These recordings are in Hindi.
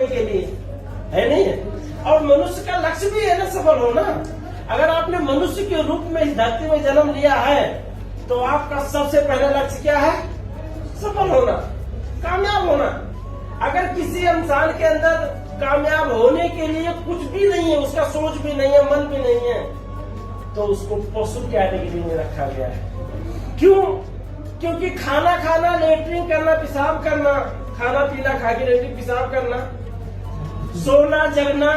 करने के लिए, है नहीं है? और मनुष्य का लक्ष्य भी है ना सफल होना। अगर आपने मनुष्य के रूप में इस धरती में जन्म लिया है तो आपका सबसे पहला लक्ष्य क्या है? सफल होना, कामयाब होना। अगर किसी इंसान के अंदर कामयाब होने के लिए कुछ भी नहीं है, उसका सोच भी नहीं है, मन भी नहीं है, तो उसको पशु कैटेगरी में रखा गया है। क्यों? क्योंकि खाना खाना, लेटरिन करना, पेशाब करना, खाना पीना खा के लेटरिन पेशाब करना, सोना जगना,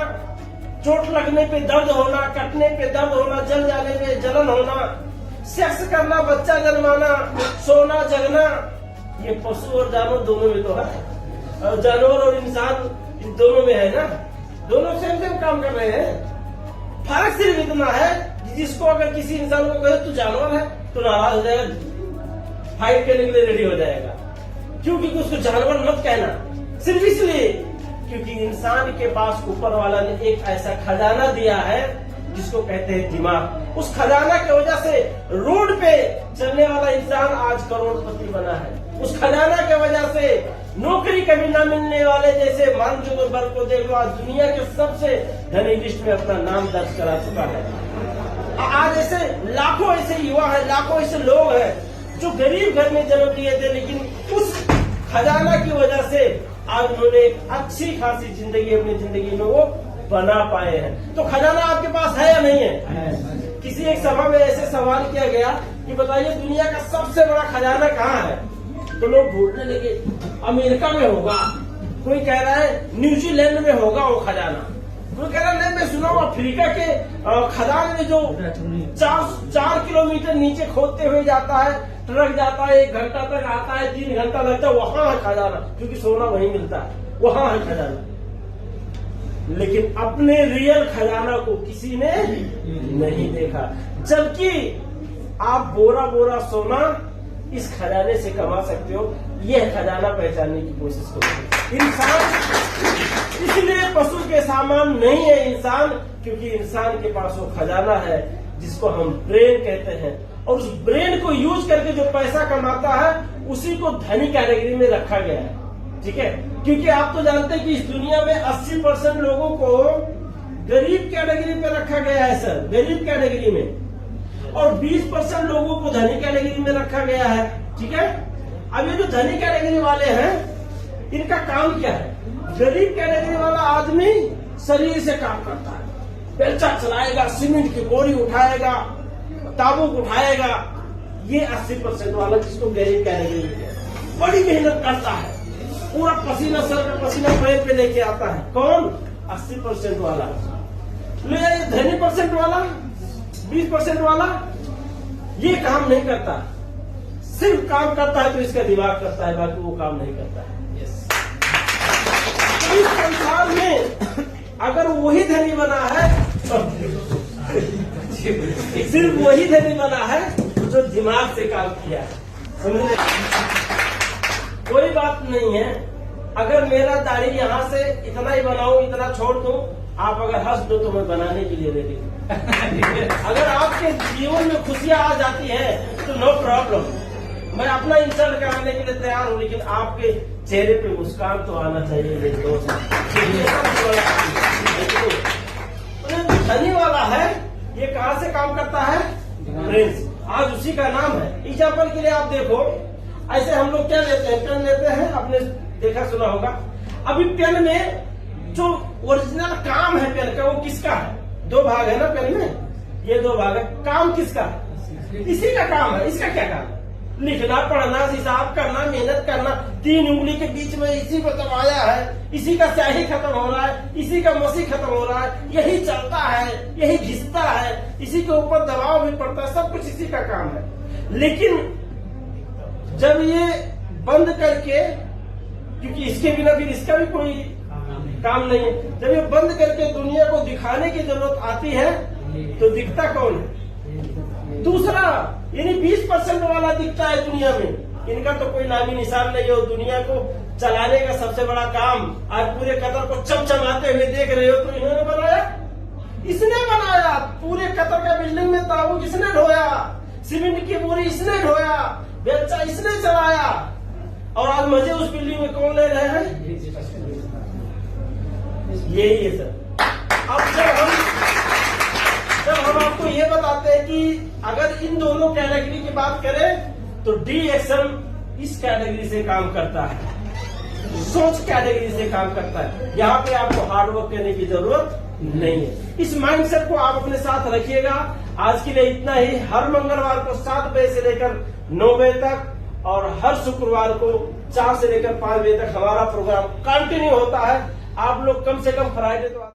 चोट लगने पे दर्द होना, कटने पे दर्द होना, जल जाने पे जलन होना, सेक्स करना, बच्चा जन्माना, सोना जगना, ये पशु और जानवर दोनों में तो है। और जानवर और इंसान इन दोनों में है ना, दोनों सेम सेम काम कर रहे हैं। फर्क सिर्फ इतना है, जिसको अगर किसी इंसान को कहे तू जानवर है तो नाराज हो जाएगा, फाइट करने के लिए रेडी हो जाएगा। क्यों? क्योंकि उसको जानवर मत कहना, सिर्फ इसलिए क्योंकि इंसान के पास ऊपर वाला ने एक ऐसा खजाना दिया है जिसको कहते हैं दिमाग। उस खजाना की वजह से रोड पे चलने वाला इंसान आज करोड़पति बना है। उस खजाना की वजह से नौकरी कभी न मिलने वाले जैसे मार्क जुकरबर्ग को देख लो, आज दुनिया के सबसे धनी लिस्ट में अपना नाम दर्ज करा चुका है। आज ऐसे लाखों ऐसे युवा है, लाखों ऐसे लोग हैं जो गरीब घर में जन्म लिए थे, लेकिन उस खजाना की वजह से आज उन्होंने एक अच्छी खासी जिंदगी अपनी जिंदगी में वो बना पाए हैं। तो खजाना आपके पास है या नहीं है? किसी एक सभा में ऐसे सवाल किया गया कि बताइए दुनिया का सबसे बड़ा खजाना कहाँ है? तो लोग ढूंढने लगे, अमेरिका में होगा, कोई कह रहा है न्यूजीलैंड में होगा वो खजाना, कोई कह रहा है नहीं मैं सुना हूँ अफ्रीका के खदान में जो 4 किलोमीटर नीचे खोदते हुए जाता है, ट्रक जाता है, 1 घंटा तक आता है, 3 घंटा लगता है, वहां है खजाना, क्योंकि सोना वहीं मिलता है, वहां है खजाना। लेकिन अपने रियल खजाना को किसी ने नहीं देखा, जबकि आप बोरा बोरा सोना इस खजाने से कमा सकते हो। यह खजाना पहचानने की कोशिश करो। इंसान इसलिए पशु के सामान नहीं है इंसान, क्योंकि इंसान के पास वो खजाना है जिसको हम ब्रेन कहते हैं, और उस ब्रेन को यूज करके जो पैसा कमाता है उसी को धनी कैटेगरी में रखा गया है। ठीक है, क्योंकि आप तो जानते हैं कि इस दुनिया में 80% लोगों को गरीब कैटेगरी पे रखा गया है सर, गरीब कैटेगरी में, और 20% लोगों को धनी कैटेगरी में रखा गया है। ठीक है, अब ये जो धनी कैटेगरी वाले हैं इनका काम क्या है? गरीब कैटेगरी वाला आदमी शरीर से काम करता है, बेलचा चलाएगा, सीमेंट की बोरी उठाएगा, ताबूक उठाएगा। ये 80% वाला जिसको गरीब कैटेगरी में बड़ी मेहनत करता है, पूरा पसीना सर का पसीना पैर पे लेके आता है। कौन? 80% वाला। ले धनी परसेंट वाला, 20% वाला ये काम नहीं करता, सिर्फ काम करता है तो इसका दिमाग करता है, बाकी वो काम नहीं करता है। इस संसार में अगर वही धनी बना है सिर्फ वही धनी बना है जो दिमाग से काम किया है। समझे? कोई बात नहीं है अगर मेरा दाढ़ी यहाँ से इतना ही बनाऊं, इतना छोड़ दूं, आप अगर हंस दो तो मैं बनाने के लिए रेडी हूं। अगर आपके जीवन में खुशियां आ जाती है तो नो प्रॉब्लम, मैं अपना इंसल्ट कराने के लिए तैयार हूं, लेकिन आपके चेहरे पे मुस्कान तो आना चाहिए मेरे दोस्त। धनी वाला है ये कहाँ से काम करता है? ब्रेन। आज उसी का नाम है। एग्जाम्पल के लिए आप देखो, ऐसे हम लोग क्या लेते हैं? पेन लेते हैं, आपने देखा सुना होगा। अभी पेन में जो ओरिजिनल काम है पेन का वो किसका है? 2 भाग है ना पेन में, ये 2 भाग है। काम किसका है? इसी का काम है। इसका क्या काम है? लिखना, पढ़ना, हिसाब करना, मेहनत करना। 3 उंगली के बीच में इसी को दबाया है, इसी का स्याही खत्म हो रहा है, इसी का मसी खत्म हो रहा है, यही चलता है, यही घिसता है, इसी के ऊपर दबाव भी पड़ता है, सब कुछ इसी का काम है। लेकिन जब ये बंद करके, क्योंकि इसके बिना फिर इसका भी कोई काम नहीं है, जब ये बंद करके दुनिया को दिखाने की जरूरत आती है तो दिखता कौन है? दूसरा, यानी 20% वाला दिखता है दुनिया में। इनका तो कोई नामी निशान नहीं हो। दुनिया को चलाने का सबसे बड़ा काम, आज पूरे कतर को चमचमाते हुए देख रहे हो, तो इन्होंने बनाया, इसने बनाया। पूरे कतर का बिल्डिंग में ताबूत इसने ढोया, सीमेंट की बोरी इसने ढोया, बेलचा इसने चलाया, और आज मजे उस बिल्डिंग में कौन ले रहे हैं? यही है सर। अब जब हम आपको ये बताते हैं कि अगर इन दोनों कैटेगरी की बात करें तो डी एक्शन इस कैटेगरी से काम करता है, सोच कैटेगरी से काम करता है। यहाँ पे आपको हार्ड वर्क करने की जरूरत नहीं है। इस माइंडसेट को आप अपने साथ रखिएगा। आज के लिए इतना ही। हर मंगलवार को 7 बजे से लेकर 9 बजे तक और हर शुक्रवार को 4 से लेकर 5 बजे तक हमारा प्रोग्राम कंटिन्यू होता है। आप लोग कम से कम फ्राइडे तो